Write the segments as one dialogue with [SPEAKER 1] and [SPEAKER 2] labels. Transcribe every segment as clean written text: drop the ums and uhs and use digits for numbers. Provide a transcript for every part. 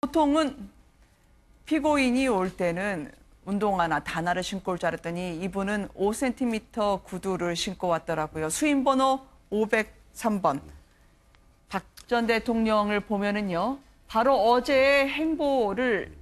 [SPEAKER 1] 보통은 피고인이 올 때는 운동화나 단화를 신고 올 줄 알았더니 이분은 5cm 구두를 신고 왔더라고요. 수임번호 503번. 박 전 대통령을 보면은요, 바로 어제의 행보를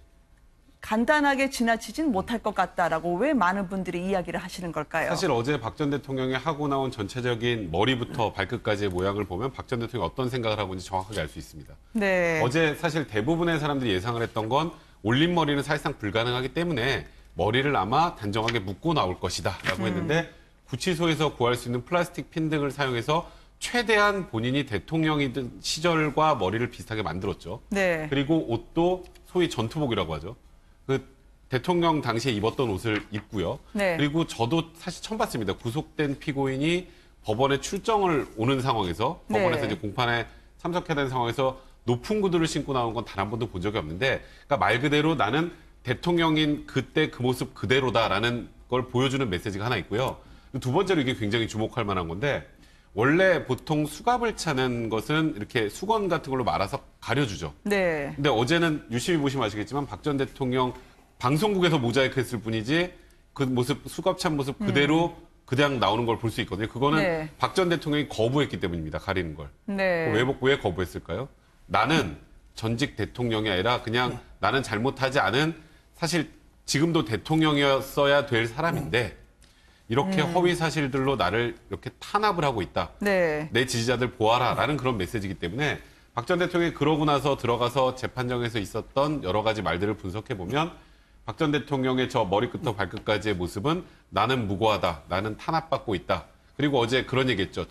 [SPEAKER 1] 간단하게 지나치진 못할 것 같다라고 왜 많은 분들이 이야기를 하시는 걸까요?
[SPEAKER 2] 사실 어제 박 전 대통령이 하고 나온 전체적인 머리부터 발끝까지의 모양을 보면 박 전 대통령이 어떤 생각을 하고 있는지 정확하게 알 수 있습니다.
[SPEAKER 1] 네.
[SPEAKER 2] 어제 사실 대부분의 사람들이 예상을 했던 건 올린 머리는 사실상 불가능하기 때문에 머리를 아마 단정하게 묶고 나올 것이다 라고 했는데 구치소에서 구할 수 있는 플라스틱 핀 등을 사용해서 최대한 본인이 대통령이던 시절과 머리를 비슷하게 만들었죠.
[SPEAKER 1] 네.
[SPEAKER 2] 그리고 옷도 소위 전투복이라고 하죠. 그 대통령 당시에 입었던 옷을 입고요.
[SPEAKER 1] 네.
[SPEAKER 2] 그리고 저도 사실 처음 봤습니다. 구속된 피고인이 법원에 출정을 오는 상황에서 법원에서
[SPEAKER 1] 네.
[SPEAKER 2] 이제 공판에 참석해야 되는 상황에서 높은 구두를 신고 나온 건 단 한 번도 본 적이 없는데, 그러니까 말 그대로 나는 대통령인 그때 그 모습 그대로다라는 걸 보여주는 메시지가 하나 있고요. 두 번째로 이게 굉장히 주목할 만한 건데, 원래 보통 수갑을 차는 것은 이렇게 수건 같은 걸로 말아서 가려주죠.
[SPEAKER 1] 네.
[SPEAKER 2] 근데 어제는 유심히 보시면 아시겠지만 박 전 대통령 방송국에서 모자이크 했을 뿐이지 그 모습, 수갑 찬 모습 그대로 그냥 나오는 걸 볼 수 있거든요. 그거는
[SPEAKER 1] 네.
[SPEAKER 2] 박 전 대통령이 거부했기 때문입니다. 가리는 걸.
[SPEAKER 1] 네.
[SPEAKER 2] 왜 거부했을까요? 나는 전직 대통령이 아니라 그냥 나는 잘못하지 않은, 사실 지금도 대통령이었어야 될 사람인데 이렇게 허위 사실들로 나를 이렇게 탄압을 하고 있다.
[SPEAKER 1] 네.
[SPEAKER 2] 내 지지자들 보아라라는 그런 메시지이기 때문에 박 전 대통령이 그러고 나서 들어가서 재판정에서 있었던 여러 가지 말들을 분석해 보면 박 전 대통령의 저 머리끝부터 발끝까지의 모습은 나는 무고하다, 나는 탄압받고 있다. 그리고 어제 그런 얘기했죠.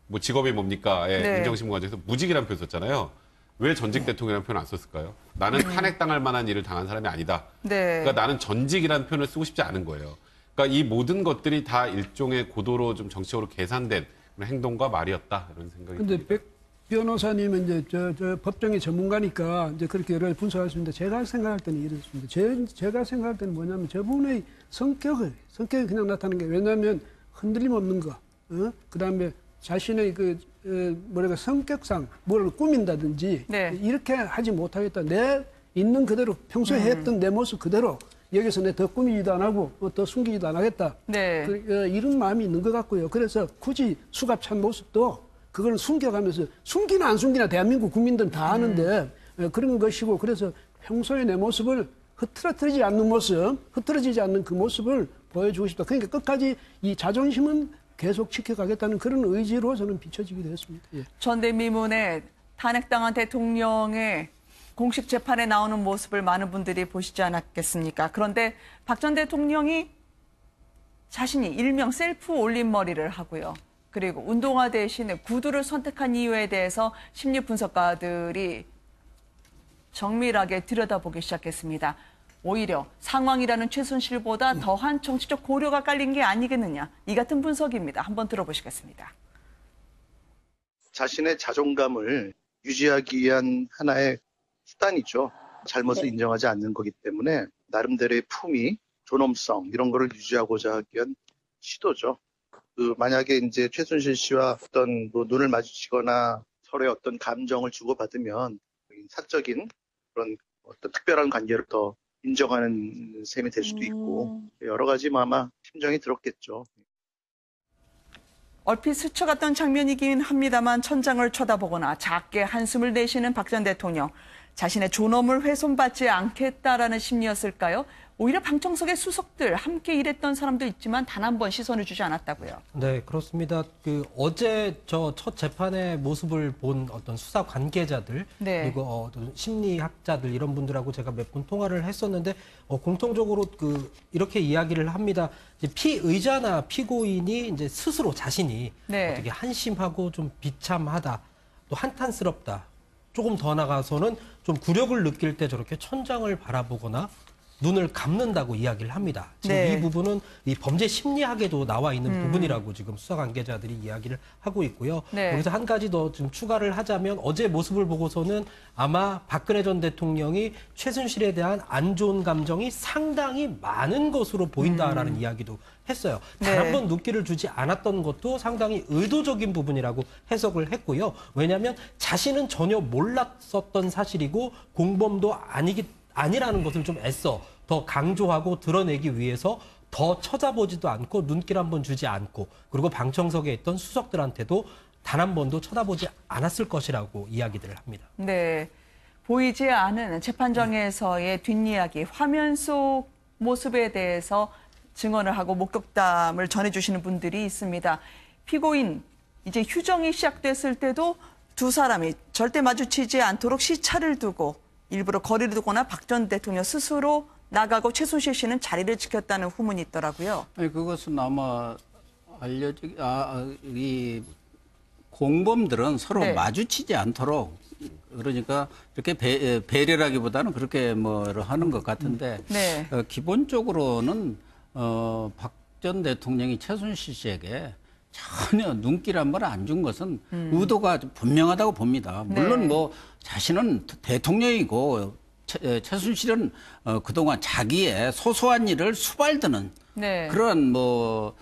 [SPEAKER 2] 뭐 직업이 뭡니까의
[SPEAKER 1] 네.
[SPEAKER 2] 인정신문 과정에서 무직이라는 표현 썼잖아요. 왜 전직 대통령이라는 표현 안 썼을까요? 나는 탄핵당할 만한 일을 당한 사람이 아니다.
[SPEAKER 1] 네.
[SPEAKER 2] 그러니까 나는 전직이라는 표현을 쓰고 싶지 않은 거예요. 그러니까 이 모든 것들이 다 일종의 고도로 좀 정치적으로 계산된 그런 행동과 말이었다, 이런 생각이
[SPEAKER 3] 근데
[SPEAKER 2] 듭니다.
[SPEAKER 3] 백 변호사님은 이제 저 법정의 전문가니까 이제 그렇게 여러 가지 분석할 수 있는데 제가 생각할 때는 이렇습니다. 제가 생각할 때는 뭐냐면 저분의 성격이 그냥 나타나는 게, 왜냐하면 흔들림 없는 거, 그다음에 자신의 뭐랄까 성격상 뭘 꾸민다든지
[SPEAKER 1] 네.
[SPEAKER 3] 이렇게 하지 못하겠다. 내 있는 그대로 평소에 했던 내 모습 그대로 여기서 내 더 꾸미지도 안 하고 더 숨기지도 안 하겠다.
[SPEAKER 1] 네.
[SPEAKER 3] 이런 마음이 있는 것 같고요. 그래서 굳이 수갑 찬 모습도 그걸 숨겨가면서, 숨기나 안 숨기나 대한민국 국민들은 다 아는데 그런 것이고, 그래서 평소에 내 모습을 흐트러뜨리지 않는 모습, 흐트러지지 않는 그 모습을 보여주고 싶다. 그러니까 끝까지 이 자존심은 계속 지켜가겠다는 그런 의지로 저는 비춰지기도 했습니다. 예.
[SPEAKER 1] 전대미문의 탄핵당한 대통령의 공식 재판에 나오는 모습을 많은 분들이 보시지 않았겠습니까? 그런데 박 전 대통령이 자신이 일명 셀프 올림머리를 하고요. 그리고 운동화 대신에 구두를 선택한 이유에 대해서 심리 분석가들이 정밀하게 들여다보기 시작했습니다. 오히려 상황이라는 최순실보다 더한 정치적 고려가 깔린 게 아니겠느냐. 이 같은 분석입니다. 한번 들어보시겠습니다.
[SPEAKER 4] 자신의 자존감을 유지하기 위한 하나의 수단이죠. 잘못을 인정하지 않는 거기 때문에 나름대로의 품위, 존엄성 이런 거를 유지하고자 하기 위한 시도죠. 만약에 이제 최순실 씨와 어떤 뭐 눈을 마주치거나 서로의 어떤 감정을 주고받으면 사적인 그런 어떤 특별한 관계를 더 인정하는 셈이 될 수도 있고 여러 가지 아마 심정이 들었겠죠.
[SPEAKER 1] 얼핏 스쳐갔던 장면이긴 합니다만 천장을 쳐다보거나 작게 한숨을 내쉬는 박 전 대통령. 자신의 존엄을 훼손받지 않겠다라는 심리였을까요? 오히려 방청석의 수석들, 함께 일했던 사람도 있지만 단 한 번 시선을 주지 않았다고요.
[SPEAKER 5] 네, 그렇습니다. 어제 저 첫 재판의 모습을 본 어떤 수사 관계자들,
[SPEAKER 1] 네.
[SPEAKER 5] 그리고 어떤 심리학자들 이런 분들하고 제가 몇 분 통화를 했었는데 공통적으로 이렇게 이야기를 합니다. 이제 피의자나 피고인이 이제 스스로 자신이
[SPEAKER 1] 네.
[SPEAKER 5] 어떻게 한심하고 좀 비참하다, 또 한탄스럽다. 조금 더 나가서는 좀 굴욕을 느낄 때 저렇게 천장을 바라보거나 눈을 감는다고 이야기를 합니다. 지금
[SPEAKER 1] 네.
[SPEAKER 5] 이 부분은 이 범죄 심리학에도 나와 있는 부분이라고 지금 수사 관계자들이 이야기를 하고 있고요.
[SPEAKER 1] 네.
[SPEAKER 5] 여기서 한 가지 더 좀 추가를 하자면 어제 모습을 보고서는 아마 박근혜 전 대통령이 최순실에 대한 안 좋은 감정이 상당히 많은 것으로 보인다라는 이야기도 했어요. 단
[SPEAKER 1] 네.
[SPEAKER 5] 한 번 눈길을 주지 않았던 것도 상당히 의도적인 부분이라고 해석을 했고요. 왜냐하면 자신은 전혀 몰랐었던 사실이고 공범도 아니라는 것을 좀 애써 더 강조하고 드러내기 위해서 더 쳐다보지도 않고 눈길 한번 주지 않고 그리고 방청석에 있던 수석들한테도 단 한 번도 쳐다보지 않았을 것이라고 이야기들을 합니다.
[SPEAKER 1] 네. 보이지 않은 재판정에서의 뒷이야기, 화면 속 모습에 대해서 증언을 하고 목격담을 전해주시는 분들이 있습니다. 피고인, 이제 휴정이 시작됐을 때도 두 사람이 절대 마주치지 않도록 시차를 두고 일부러 거리를 두거나 박 전 대통령 스스로 나가고 최순실 씨는 자리를 지켰다는 후문이 있더라고요.
[SPEAKER 6] 아니, 그것은 아마 이 공범들은 서로
[SPEAKER 1] 네.
[SPEAKER 6] 마주치지 않도록 그러니까 이렇게 배려라기보다는 그렇게 뭐를 하는 것 같은데
[SPEAKER 1] 네.
[SPEAKER 6] 기본적으로는 박 전 대통령이 최순실 씨에게 전혀 눈길 한 번 안 준 것은 의도가 분명하다고 봅니다. 물론
[SPEAKER 1] 네.
[SPEAKER 6] 뭐 자신은 대통령이고 최순실은 그동안 자기의 소소한 일을 수발드는
[SPEAKER 1] 네.
[SPEAKER 6] 그런 뭐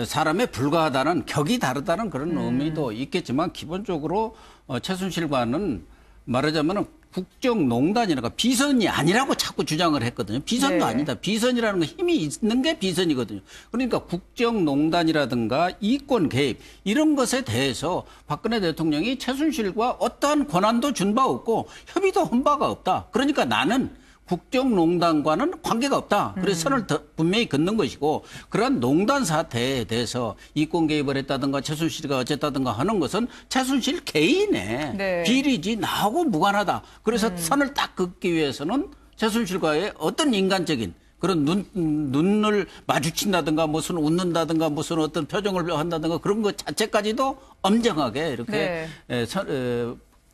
[SPEAKER 6] 사람에 불과하다는 격이 다르다는 그런 의미도 있겠지만 기본적으로 최순실과는 말하자면은 국정농단이라가 비선이 아니라고 자꾸 주장을 했거든요. 비선도
[SPEAKER 1] 네.
[SPEAKER 6] 아니다. 비선이라는 건 힘이 있는 게 비선이거든요. 그러니까 국정농단이라든가 이권 개입 이런 것에 대해서 박근혜 대통령이 최순실과 어떠한 권한도 준 바 없고 협의도 한 바가 없다. 그러니까 나는 국정농단과는 관계가 없다. 그래서 선을 분명히 긋는 것이고 그러한 농단 사태에 대해서 이권 개입을 했다든가 최순실이가 어쨌다든가 하는 것은 최순실 개인의
[SPEAKER 1] 네.
[SPEAKER 6] 비리지 나하고 무관하다. 그래서 선을 딱 긋기 위해서는 최순실과의 어떤 인간적인 그런 눈을 마주친다든가 무슨 웃는다든가 무슨 어떤 표정을 한다든가 그런 것 자체까지도 엄정하게 이렇게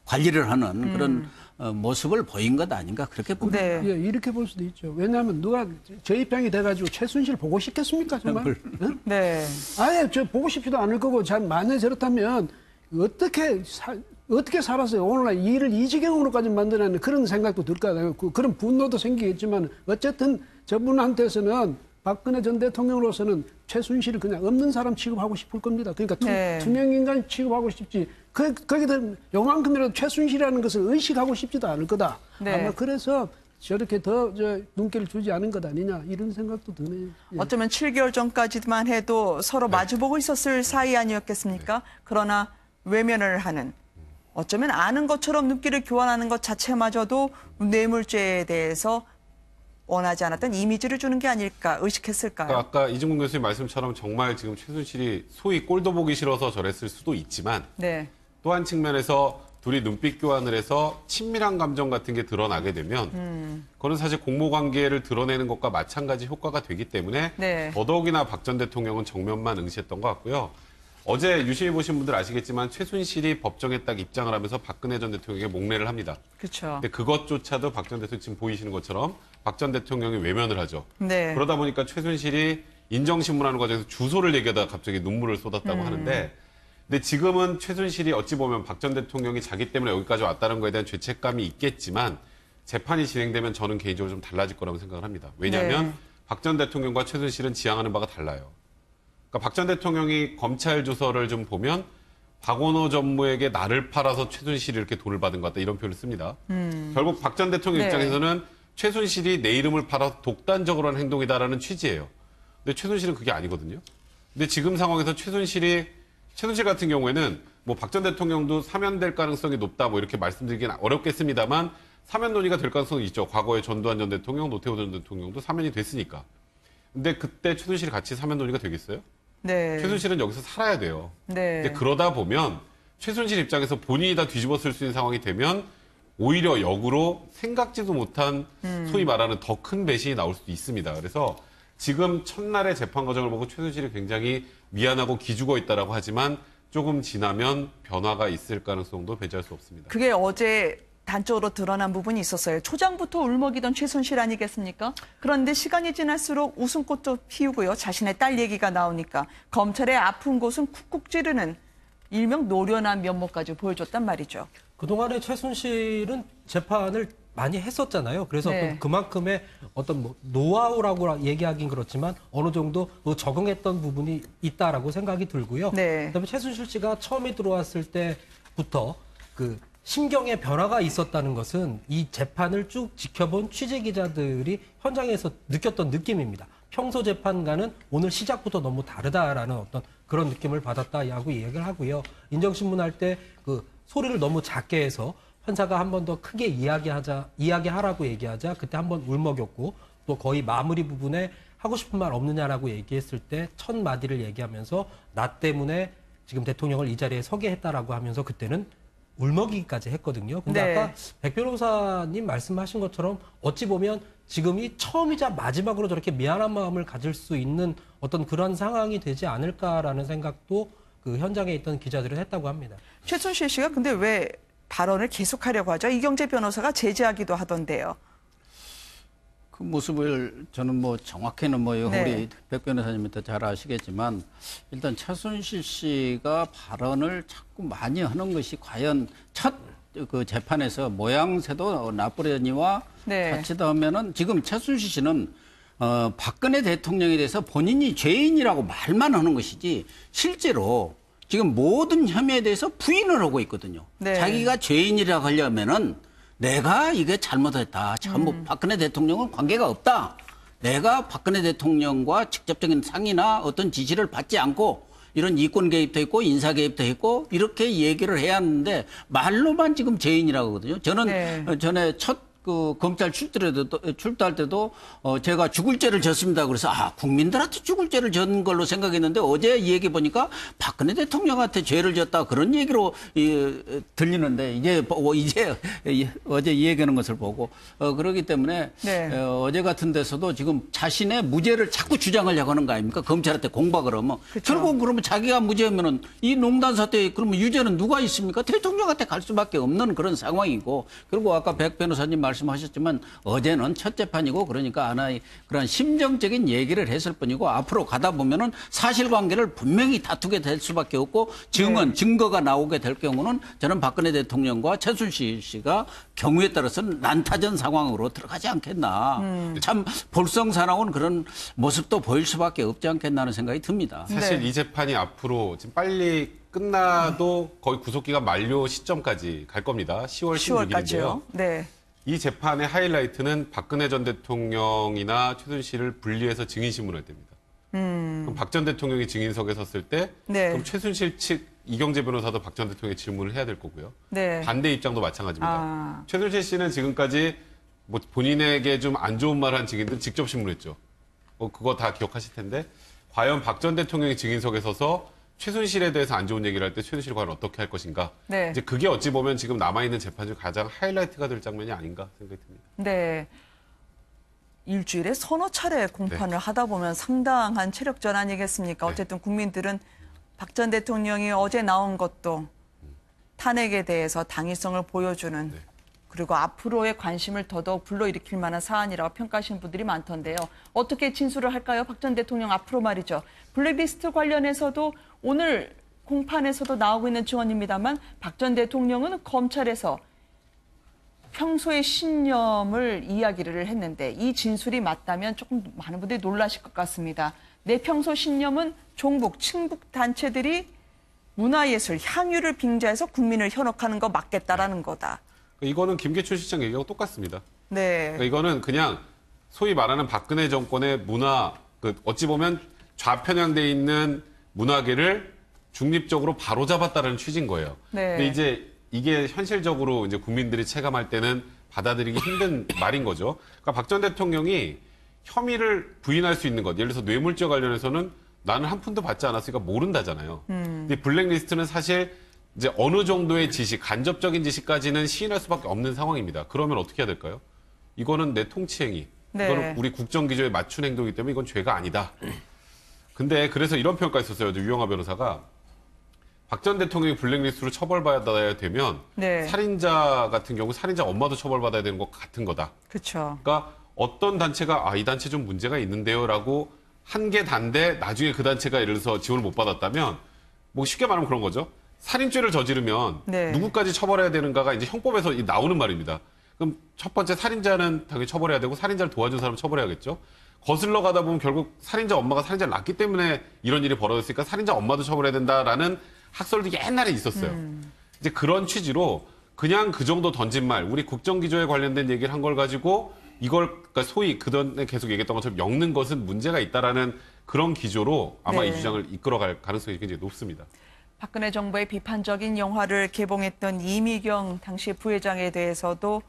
[SPEAKER 6] 관리를 하는 그런 모습을 보인 것 아닌가 그렇게 봅니다.
[SPEAKER 1] 네.
[SPEAKER 3] 예, 이렇게 볼 수도 있죠. 왜냐하면 누가 저 입장이 돼가지고 최순실 보고 싶겠습니까, 정말? 응?
[SPEAKER 1] 네.
[SPEAKER 3] 아예 저 보고 싶지도 않을 거고, 만약에 저렇다면 어떻게 살았어요? 오늘날 일을 이 지경으로까지 만드는 그런 생각도 들 거예요. 그런 분노도 생기겠지만 어쨌든 저분한테서는 박근혜 전 대통령으로서는 최순실을 그냥 없는 사람 취급하고 싶을 겁니다. 그러니까
[SPEAKER 1] 네.
[SPEAKER 3] 투명 인간 취급하고 싶지. 거기다 요만큼이라도 최순실이라는 것을 의식하고 싶지도 않을 거다.
[SPEAKER 1] 네.
[SPEAKER 3] 아마 그래서 저렇게 더 눈길을 주지 않은 것 아니냐 이런 생각도 드네요. 예.
[SPEAKER 1] 어쩌면 7개월 전까지만 해도 서로 마주보고 있었을 사이 아니었겠습니까? 그러나 외면을 하는, 어쩌면 아는 것처럼 눈길을 교환하는 것 자체마저도 뇌물죄에 대해서 원하지 않았던 이미지를 주는 게 아닐까 의식했을까요?
[SPEAKER 2] 그러니까 아까 이중근 교수님 말씀처럼 정말 지금 최순실이 소위 꼴도 보기 싫어서 저랬을 수도 있지만
[SPEAKER 1] 네.
[SPEAKER 2] 또 한 측면에서 둘이 눈빛 교환을 해서 친밀한 감정 같은 게 드러나게 되면 그거는 사실 공모 관계를 드러내는 것과 마찬가지 효과가 되기 때문에
[SPEAKER 1] 네.
[SPEAKER 2] 더더욱이나 박 전 대통령은 정면만 응시했던 것 같고요. 어제 유심히 보신 분들 아시겠지만 최순실이 법정에 딱 입장을 하면서 박근혜 전 대통령에게 목례를 합니다.
[SPEAKER 1] 그렇죠.
[SPEAKER 2] 근데 그것조차도 박 전 대통령 지금 보이시는 것처럼 박 전 대통령이 외면을 하죠.
[SPEAKER 1] 네.
[SPEAKER 2] 그러다 보니까 최순실이 인정신문하는 과정에서 주소를 얘기하다가 갑자기 눈물을 쏟았다고 하는데 근데 지금은 최순실이 어찌 보면 박 전 대통령이 자기 때문에 여기까지 왔다는 거에 대한 죄책감이 있겠지만 재판이 진행되면 저는 개인적으로 좀 달라질 거라고 생각을 합니다. 왜냐하면
[SPEAKER 1] 네.
[SPEAKER 2] 박 전 대통령과 최순실은 지향하는 바가 달라요. 그러니까 박 전 대통령이 검찰 조서를 좀 보면 박원호 전무에게 나를 팔아서 최순실이 이렇게 돈을 받은 것 같다 이런 표현을 씁니다. 결국 박 전 대통령
[SPEAKER 1] 네.
[SPEAKER 2] 입장에서는 최순실이 내 이름을 팔아 독단적으로 한 행동이다라는 취지예요. 근데 최순실은 그게 아니거든요. 근데 지금 상황에서 최순실 같은 경우에는 뭐 박 전 대통령도 사면될 가능성이 높다 뭐 이렇게 말씀드리긴 어렵겠습니다만 사면 논의가 될 가능성이 있죠. 과거에 전두환 전 대통령, 노태우 전 대통령도 사면이 됐으니까. 근데 그때 최순실이 같이 사면 논의가 되겠어요?
[SPEAKER 1] 네.
[SPEAKER 2] 최순실은 여기서 살아야 돼요.
[SPEAKER 1] 네.
[SPEAKER 2] 근데 그러다 보면 최순실 입장에서 본인이 다 뒤집어 쓸 수 있는 상황이 되면 오히려 역으로 생각지도 못한 소위 말하는 더 큰 배신이 나올 수도 있습니다. 그래서 지금 첫날의 재판 과정을 보고 최순실이 굉장히 미안하고 기죽어 있다라고 하지만 조금 지나면 변화가 있을 가능성도 배제할 수 없습니다.
[SPEAKER 1] 그게 어제 단적으로 드러난 부분이 있었어요. 초장부터 울먹이던 최순실 아니겠습니까? 그런데 시간이 지날수록 웃음꽃도 피우고요. 자신의 딸 얘기가 나오니까 검찰의 아픈 곳은 쿡쿡 찌르는 일명 노련한 면모까지 보여줬단 말이죠.
[SPEAKER 5] 그동안에 최순실은 재판을 많이 했었잖아요. 그래서
[SPEAKER 1] 네.
[SPEAKER 5] 그만큼의 어떤 뭐 노하우라고 얘기하긴 그렇지만 어느 정도 적응했던 부분이 있다라고 생각이 들고요.
[SPEAKER 1] 네.
[SPEAKER 5] 그다음에 최순실 씨가 처음에 들어왔을 때부터 그 심경의 변화가 있었다는 것은 이 재판을 쭉 지켜본 취재 기자들이 현장에서 느꼈던 느낌입니다. 평소 재판과는 오늘 시작부터 너무 다르다라는 어떤 그런 느낌을 받았다라고 얘기를 하고요. 인정신문 할 때 그 소리를 너무 작게 해서 판사가 한 번 더 크게 이야기하라고 얘기하자 그때 한 번 울먹였고 또 거의 마무리 부분에 하고 싶은 말 없느냐라고 얘기했을 때 첫 마디를 얘기하면서 나 때문에 지금 대통령을 이 자리에 서게 했다라고 하면서 그때는 울먹이기까지 했거든요. 근데
[SPEAKER 1] 네.
[SPEAKER 5] 아까 백 변호사님 말씀하신 것처럼 어찌 보면 지금이 처음이자 마지막으로 저렇게 미안한 마음을 가질 수 있는 어떤 그런 상황이 되지 않을까라는 생각도 그 현장에 있던 기자들은 했다고 합니다.
[SPEAKER 1] 최순실 씨가 근데 왜 발언을 계속하려고 하죠? 이경재 변호사가 제지하기도 하던데요.
[SPEAKER 6] 그 모습을 저는 뭐 정확히는 뭐요
[SPEAKER 1] 네.
[SPEAKER 6] 우리 백 변호사님이 더 잘 아시겠지만 일단 최순실 씨가 발언을 자꾸 많이 하는 것이 과연 첫 그 재판에서 모양새도 나쁘려니와
[SPEAKER 1] 네.
[SPEAKER 6] 같이다 하면은 지금 최순실 씨는 박근혜 대통령에 대해서 본인이 죄인이라고 말만 하는 것이지 실제로 지금 모든 혐의에 대해서 부인을 하고 있거든요.
[SPEAKER 1] 네.
[SPEAKER 6] 자기가 죄인이라고 하려면은 내가 이게 잘못했다. 전부 박근혜 대통령은 관계가 없다. 내가 박근혜 대통령과 직접적인 상의나 어떤 지시를 받지 않고 이런 이권 개입도 했고 인사 개입도 했고 이렇게 얘기를 해야 하는데 말로만 지금 죄인이라고 하거든요. 저는
[SPEAKER 1] 네.
[SPEAKER 6] 전에 첫 그 검찰 출두할 때도 제가 죽을 죄를 졌습니다. 그래서 국민들한테 죽을 죄를 졌는 걸로 생각했는데 어제 이 얘기 보니까 박근혜 대통령한테 죄를 졌다 그런 얘기로 들리는데 이제 어제 이 얘기하는 것을 보고 그렇기 때문에
[SPEAKER 1] 네.
[SPEAKER 6] 어제 같은 데서도 지금 자신의 무죄를 자꾸 주장하려고 하는 거 아닙니까? 검찰한테 공박을 하면
[SPEAKER 1] 그쵸.
[SPEAKER 6] 결국 그러면 자기가 무죄면은 이 농단 사태에 그러면 유죄는 누가 있습니까? 대통령한테 갈 수밖에 없는 그런 상황이고 그리고 아까 백 변호사님 말씀하셨지만 어제는 첫 재판이고 그러니까 하나의 그런 심정적인 얘기를 했을 뿐이고 앞으로 가다 보면은 사실관계를 분명히 다투게 될 수밖에 없고 증거가 나오게 될 경우는 저는 박근혜 대통령과 최순실 씨가 경우에 따라서는 난타전 상황으로 들어가지 않겠나. 참 볼썽사나운 그런 모습도 보일 수밖에 없지 않겠나 하는 생각이 듭니다.
[SPEAKER 2] 사실
[SPEAKER 1] 네.
[SPEAKER 2] 이 재판이 앞으로 지금 빨리 끝나도 거의 구속기간 만료 시점까지 갈 겁니다. 10월 16일인데요.
[SPEAKER 1] 10월까지요. 네.
[SPEAKER 2] 이 재판의 하이라이트는 박근혜 전 대통령이나 최순실을 분리해서 증인신문을 됩니다. 그럼 박 전 대통령이 증인석에 섰을 때
[SPEAKER 1] 네.
[SPEAKER 2] 그럼 최순실 측 이경재 변호사도 박 전 대통령의 질문을 해야 될 거고요.
[SPEAKER 1] 네.
[SPEAKER 2] 반대 입장도 마찬가지입니다.
[SPEAKER 1] 아.
[SPEAKER 2] 최순실 씨는 지금까지 뭐 본인에게 좀 안 좋은 말을 한 증인들 직접 신문했죠. 그거 다 기억하실 텐데 과연 박 전 대통령이 증인석에 서서 최순실에 대해서 안 좋은 얘기를 할 때 최순실 과연 어떻게 할 것인가.
[SPEAKER 1] 네.
[SPEAKER 2] 이제 그게 어찌 보면 지금 남아있는 재판 중 가장 하이라이트가 될 장면이 아닌가 생각이 듭니다.
[SPEAKER 1] 네. 일주일에 서너 차례 공판을 하다 보면 상당한 체력전 아니겠습니까?
[SPEAKER 2] 네.
[SPEAKER 1] 어쨌든 국민들은 박 전 대통령이 어제 나온 것도 탄핵에 대해서 당위성을 보여주는
[SPEAKER 2] 네.
[SPEAKER 1] 그리고 앞으로의 관심을 더더욱 불러일으킬 만한 사안이라고 평가하시는 분들이 많던데요. 어떻게 진술을 할까요? 박 전 대통령 앞으로 말이죠. 블랙리스트 관련해서도 오늘 공판에서도 나오고 있는 증언입니다만 박 전 대통령은 검찰에서 평소의 신념을 이야기를 했는데 이 진술이 맞다면 조금 많은 분들이 놀라실 것 같습니다. 내 평소 신념은 종북, 친북 단체들이 문화예술, 향유를 빙자해서 국민을 현혹하는 거 막겠다라는 거다.
[SPEAKER 2] 이거는 김계춘 실장 얘기하고 똑같습니다.
[SPEAKER 1] 네.
[SPEAKER 2] 그러니까 이거는 그냥 소위 말하는 박근혜 정권의 문화, 어찌 보면 좌편향돼 있는 문화계를 중립적으로 바로잡았다는 취지인 거예요.
[SPEAKER 1] 네.
[SPEAKER 2] 근데 이제 이게 현실적으로 이제 국민들이 체감할 때는 받아들이기 힘든 말인 거죠. 그러니까 박 전 대통령이 혐의를 부인할 수 있는 것, 예를 들어서 뇌물죄 관련해서는 나는 한 푼도 받지 않았으니까 모른다잖아요. 근데 블랙리스트는 사실 이제 어느 정도의 지시, 간접적인 지시까지는 시인할 수밖에 없는 상황입니다. 그러면 어떻게 해야 될까요? 이거는 내 통치행위.
[SPEAKER 1] 네.
[SPEAKER 2] 이거는 우리 국정기조에 맞춘 행동이기 때문에 이건 죄가 아니다. 근데 그래서 이런 평가가 있었어요. 유영하 변호사가 박 전 대통령이 블랙리스트로 처벌받아야 되면
[SPEAKER 1] 네.
[SPEAKER 2] 살인자 같은 경우 살인자 엄마도 처벌받아야 되는 것 같은 거다.
[SPEAKER 1] 그렇죠.
[SPEAKER 2] 그러니까 어떤 단체가 이 단체 좀 문제가 있는데요라고 한 게 단데 나중에 그 단체가 예를 들어서 지원을 못 받았다면 뭐 쉽게 말하면 그런 거죠. 살인죄를 저지르면
[SPEAKER 1] 네.
[SPEAKER 2] 누구까지 처벌해야 되는가가 이제 형법에서 나오는 말입니다. 그럼 첫 번째 살인자는 당연히 처벌해야 되고 살인자를 도와준 사람은 처벌해야겠죠. 거슬러 가다 보면 결국 살인자 엄마가 살인자를 낳기 때문에 이런 일이 벌어졌으니까 살인자 엄마도 처벌해야 된다라는 학설도 옛날에 있었어요. 이제 그런 취지로 그냥 그 정도 던진 말, 우리 국정기조에 관련된 얘기를 한 걸 가지고 이걸 그러니까 소위 그전에 계속 얘기했던 것처럼 엮는 것은 문제가 있다라는 그런 기조로 아마
[SPEAKER 1] 네.
[SPEAKER 2] 이 주장을 이끌어갈 가능성이 굉장히 높습니다.
[SPEAKER 1] 박근혜 정부의 비판적인 영화를 개봉했던 이미경 당시 부회장에 대해서도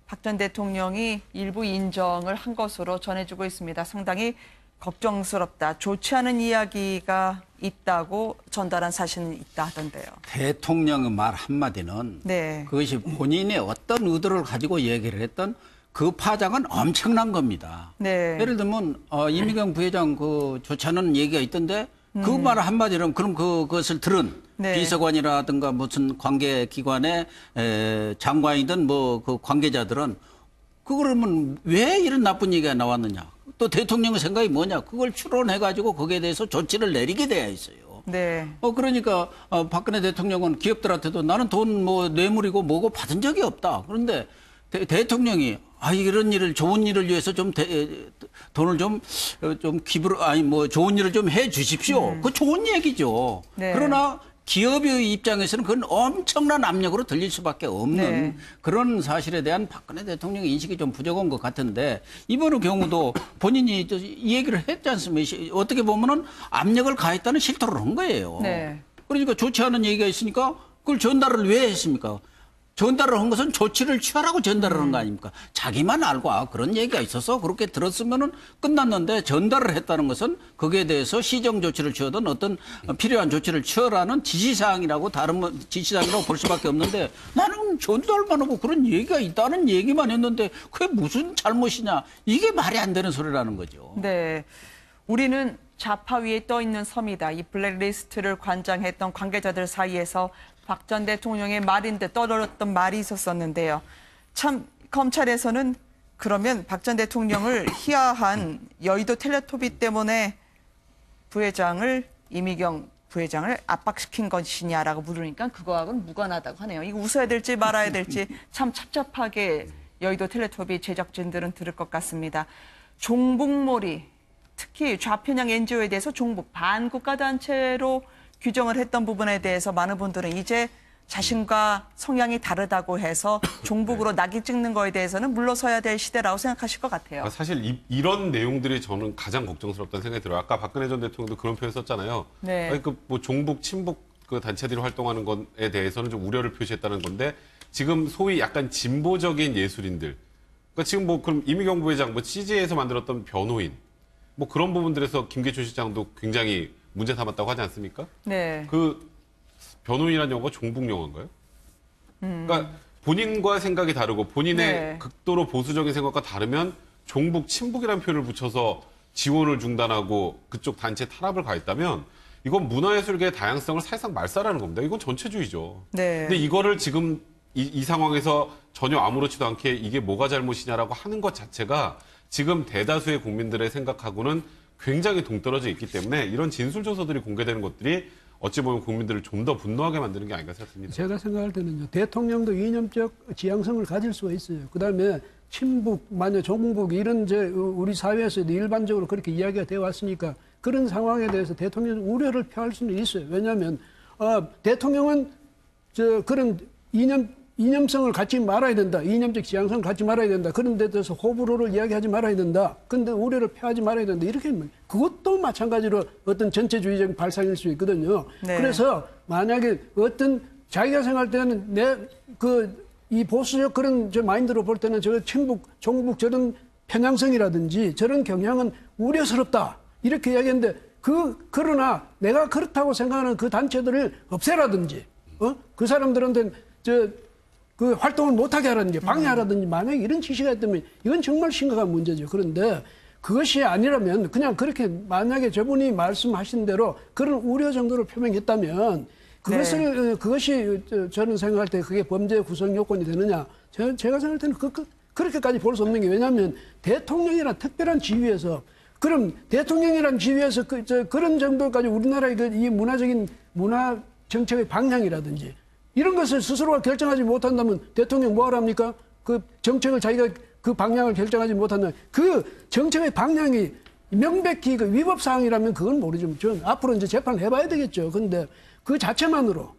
[SPEAKER 1] 박 전 대통령이 일부 인정을 한 것으로 전해지고 있습니다. 상당히 걱정스럽다, 좋지 않은 이야기가 있다고 전달한 사실은 있다 하던데요.
[SPEAKER 6] 대통령의 말 한마디는
[SPEAKER 1] 네.
[SPEAKER 6] 그것이 본인의 어떤 의도를 가지고 얘기를 했던 그 파장은 엄청난 겁니다.
[SPEAKER 1] 네.
[SPEAKER 6] 예를 들면 이미경 부회장 그 좋지 않은 얘기가 있던데 그 말 한마디로 그럼 그것을 들은
[SPEAKER 1] 네.
[SPEAKER 6] 비서관이라든가 무슨 관계기관의 장관이든 뭐 그 관계자들은 그러면 왜 이런 나쁜 얘기가 나왔느냐. 또 대통령의 생각이 뭐냐. 그걸 추론해가지고 거기에 대해서 조치를 내리게 돼야 있어요.
[SPEAKER 1] 네.
[SPEAKER 6] 그러니까 박근혜 대통령은 기업들한테도 나는 돈 뭐 뇌물이고 뭐고 받은 적이 없다. 그런데 대통령이 이런 일을 좋은 일을 위해서 좀 돈을 좀 기부를 뭐 좋은 일을 좀 해 주십시오. 그거 좋은 얘기죠.
[SPEAKER 1] 네.
[SPEAKER 6] 그러나 기업의 입장에서는 그건 엄청난 압력으로 들릴 수밖에 없는
[SPEAKER 1] 네.
[SPEAKER 6] 그런 사실에 대한 박근혜 대통령의 인식이 좀 부족한 것 같은데 이번의 경우도 본인이 이 얘기를 했지 않습니까? 어떻게 보면은 압력을 가했다는 실토를 한 거예요.
[SPEAKER 1] 네.
[SPEAKER 6] 그러니까 좋지 않은 얘기가 있으니까 그걸 전달을 왜 했습니까? 전달을 한 것은 조치를 취하라고 전달을 한 거 아닙니까? 자기만 알고 그런 얘기가 있어서 그렇게 들었으면은 끝났는데 전달을 했다는 것은 거기에 대해서 시정 조치를 취하든 어떤 필요한 조치를 취하라는 지시사항이라고 다른 지시사항이라고 볼 수밖에 없는데 나는 전달만 하고 그런 얘기가 있다는 얘기만 했는데 그게 무슨 잘못이냐? 이게 말이 안 되는 소리라는 거죠.
[SPEAKER 1] 네. 우리는 좌파 위에 떠 있는 섬이다. 이 블랙리스트를 관장했던 관계자들 사이에서 박 전 대통령의 말인데 떠돌았던 말이 있었었는데요. 참 검찰에서는 그러면 박 전 대통령을 희화한 여의도 텔레토비 때문에 이미경 부회장을 압박시킨 것이냐라고 물으니까 그거하고는 무관하다고 하네요. 이거 웃어야 될지 말아야 될지 참 찹찹하게 여의도 텔레토비 제작진들은 들을 것 같습니다. 종북몰이, 특히 좌편향 NGO에 대해서 종북 반국가단체로 규정을 했던 부분에 대해서 많은 분들은 이제 자신과 성향이 다르다고 해서 종북으로 낙이 찍는 거에 대해서는 물러서야 될 시대라고 생각하실 것 같아요.
[SPEAKER 2] 사실 이런 내용들이 저는 가장 걱정스럽다는 생각이 들어요. 아까 박근혜 전 대통령도 그런 표현 썼잖아요.
[SPEAKER 1] 네.
[SPEAKER 2] 뭐 종북, 친북 그 단체들이 활동하는 것에 대해서는 좀 우려를 표시했다는 건데 지금 소위 약간 진보적인 예술인들, 그러니까 지금 뭐 그럼 이미경 부회장, 뭐 CJ에서 만들었던 변호인, 뭐 그런 부분들에서 김기춘 실장도 굉장히 문제 삼았다고 하지 않습니까?
[SPEAKER 1] 네.
[SPEAKER 2] 그 변호인이라는 영화가 종북 영화인가요? 그러니까 본인과 생각이 다르고 본인의
[SPEAKER 1] 네.
[SPEAKER 2] 극도로 보수적인 생각과 다르면 종북, 친북이라는 표현을 붙여서 지원을 중단하고 그쪽 단체 탄압을 가했다면 이건 문화예술계의 다양성을 사실상 말살하는 겁니다. 이건 전체주의죠.
[SPEAKER 1] 네.
[SPEAKER 2] 근데 이거를 지금 이 상황에서 전혀 아무렇지도 않게 이게 뭐가 잘못이냐라고 하는 것 자체가 지금 대다수의 국민들의 생각하고는 굉장히 동떨어져 있기 때문에 이런 진술조서들이 공개되는 것들이 어찌 보면 국민들을 좀 더 분노하게 만드는 게 아닌가 생각합니다.
[SPEAKER 3] 제가 생각할 때는요, 대통령도 이념적 지향성을 가질 수가 있어요. 그 다음에 친북, 마녀, 종북 이런 우리 사회에서도 일반적으로 그렇게 이야기가 되어 왔으니까 그런 상황에 대해서 대통령 우려를 표할 수는 있어요. 왜냐하면 대통령은 그런 이념성을 갖지 말아야 된다. 이념적 지향성을 갖지 말아야 된다. 그런 데 대해서 호불호를 이야기하지 말아야 된다. 그런데 우려를 표하지 말아야 된다. 이렇게 하면 그것도 마찬가지로 어떤 전체주의적 발상일 수 있거든요.
[SPEAKER 1] 네.
[SPEAKER 3] 그래서 만약에 어떤 자기가 생각할 때는 이 보수적 그런 마인드로 볼 때는 저 친북, 종북 저런 편향성이라든지 저런 경향은 우려스럽다. 이렇게 이야기했는데 그러나 내가 그렇다고 생각하는 그 단체들을 없애라든지 그 사람들한테 그 활동을 못하게 하라든지 방해하라든지 만약에 이런 지시가 있다면 이건 정말 심각한 문제죠. 그런데 그것이 아니라면 그냥 그렇게 만약에 저분이 말씀하신 대로 그런 우려 정도를 표명했다면 그것이 저는 생각할 때 그게 범죄 구성 요건이 되느냐? 제가 생각할 때는 그렇게까지 볼 수 없는 게, 왜냐하면 대통령이란 특별한 지위에서, 그럼 대통령이란 지위에서 그런 정도까지 우리나라의 이 문화 정책의 방향이라든지 이런 것을 스스로가 결정하지 못한다면 대통령 뭐 하랍니까? 그 정책을 자기가 그 방향을 결정하지 못한다면 그 정책의 방향이 명백히 그 위법 사항이라면 그건 모르죠. 전 앞으로 이제 재판을 해봐야 되겠죠. 근데 그 자체만으로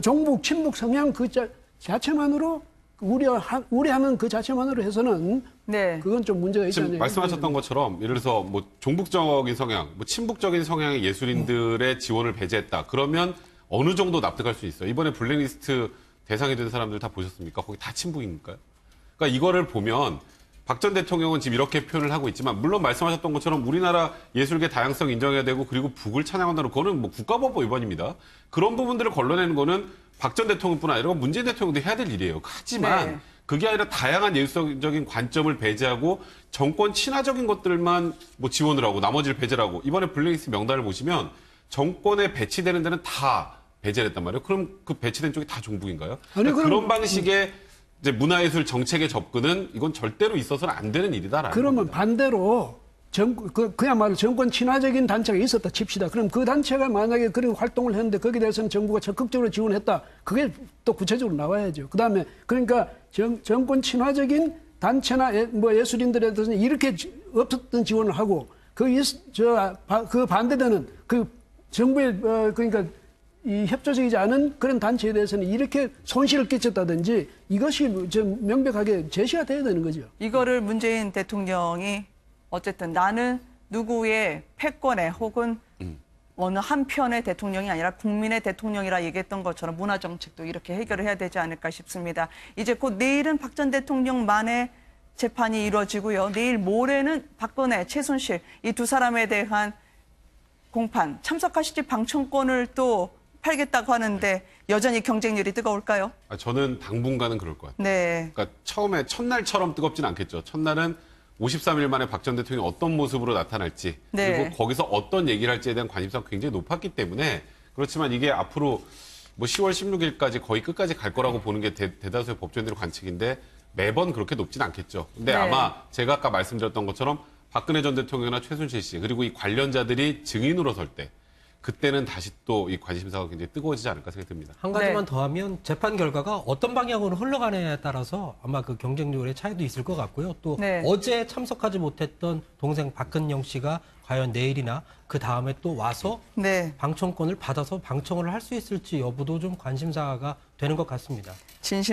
[SPEAKER 3] 종북 친북 성향 그 자체만으로 우려하는 그 자체만으로 해서는
[SPEAKER 1] 네.
[SPEAKER 3] 그건 좀 문제가 있지
[SPEAKER 2] 지금
[SPEAKER 3] 않냐.
[SPEAKER 2] 말씀하셨던 것처럼 예를 들어서 뭐 종북적인 성향, 뭐 친북적인 성향의 예술인들의 지원을 배제했다. 그러면 어느 정도 납득할 수 있어요. 이번에 블랙리스트 대상이 된 사람들 다 보셨습니까? 거기 다 친북입니까? 그러니까 이거를 보면 박 전 대통령은 지금 이렇게 표현을 하고 있지만, 물론 말씀하셨던 것처럼 우리나라 예술계 다양성 인정해야 되고, 그리고 북을 찬양한다는 그거는 뭐 국가법 위반입니다. 그런 부분들을 걸러내는 거는 박 전 대통령뿐 아니라 문재인 대통령도 해야 될 일이에요. 하지만
[SPEAKER 1] 네.
[SPEAKER 2] 그게 아니라 다양한 예술적인 관점을 배제하고 정권 친화적인 것들만 뭐 지원을 하고 나머지를 배제를 하고, 이번에 블랙리스트 명단을 보시면 정권에 배치되는 데는 다 배제를 했단 말이에요. 그럼 그 배치된 쪽이 다 종북인가요?
[SPEAKER 3] 아니,
[SPEAKER 2] 그런 방식의 이제 문화예술 정책의 접근은 이건 절대로 있어서는 안 되는 일이다라는
[SPEAKER 3] 그러면
[SPEAKER 2] 겁니다.
[SPEAKER 3] 반대로 그야말로 정권 친화적인 단체가 있었다 칩시다. 그럼 그 단체가 만약에 그런 활동을 했는데 거기에 대해서는 정부가 적극적으로 지원했다. 그게 또 구체적으로 나와야죠. 그다음에 그러니까 정권 친화적인 단체나 뭐 예술인들에 대해서는 이렇게 없었던 지원을 하고 그 반대되는 그 정부의 그러니까 이 협조적이지 않은 그런 단체에 대해서는 이렇게 손실을 끼쳤다든지 이것이 좀 명백하게 제시가 돼야 되는 거죠.
[SPEAKER 1] 이거를 문재인 대통령이 어쨌든 나는 누구의 패권에 혹은 어느 한편의 대통령이 아니라 국민의 대통령이라 얘기했던 것처럼 문화정책도 이렇게 해결을 해야 되지 않을까 싶습니다. 이제 곧 내일은 박 전 대통령만의 재판이 이루어지고요. 내일 모레는 박근혜, 최순실 이 두 사람에 대한 공판, 참석하실지 방청권을 또 팔겠다고 하는데 여전히 경쟁률이 뜨거울까요?
[SPEAKER 2] 저는 당분간은 그럴 것 같아요.
[SPEAKER 1] 네.
[SPEAKER 2] 그러니까 처음에 첫날처럼 뜨겁진 않겠죠. 첫날은 53일 만에 박 전 대통령이 어떤 모습으로 나타날지,
[SPEAKER 1] 네.
[SPEAKER 2] 그리고 거기서 어떤 얘기를 할지에 대한 관심사가 굉장히 높았기 때문에, 그렇지만 이게 앞으로 뭐 10월 16일까지 거의 끝까지 갈 거라고 보는 게 대다수의 법조인들의 관측인데 매번 그렇게 높진 않겠죠. 근데
[SPEAKER 1] 네.
[SPEAKER 2] 아마 제가 아까 말씀드렸던 것처럼 박근혜 전 대통령이나 최순실 씨 그리고 이 관련자들이 증인으로 설 때, 그때는 다시 또 이 관심사가 굉장히 뜨거워지지 않을까 생각이 듭니다.
[SPEAKER 5] 한 가지만
[SPEAKER 1] 네.
[SPEAKER 5] 더하면 재판 결과가 어떤 방향으로 흘러가느냐에 따라서 아마 그 경쟁률의 차이도 있을 것 같고요. 또
[SPEAKER 1] 네.
[SPEAKER 5] 어제 참석하지 못했던 동생 박근영 씨가 과연 내일이나 그 다음에 또 와서
[SPEAKER 1] 네.
[SPEAKER 5] 방청권을 받아서 방청을 할 수 있을지 여부도 좀 관심사가 되는 것 같습니다.
[SPEAKER 1] 진심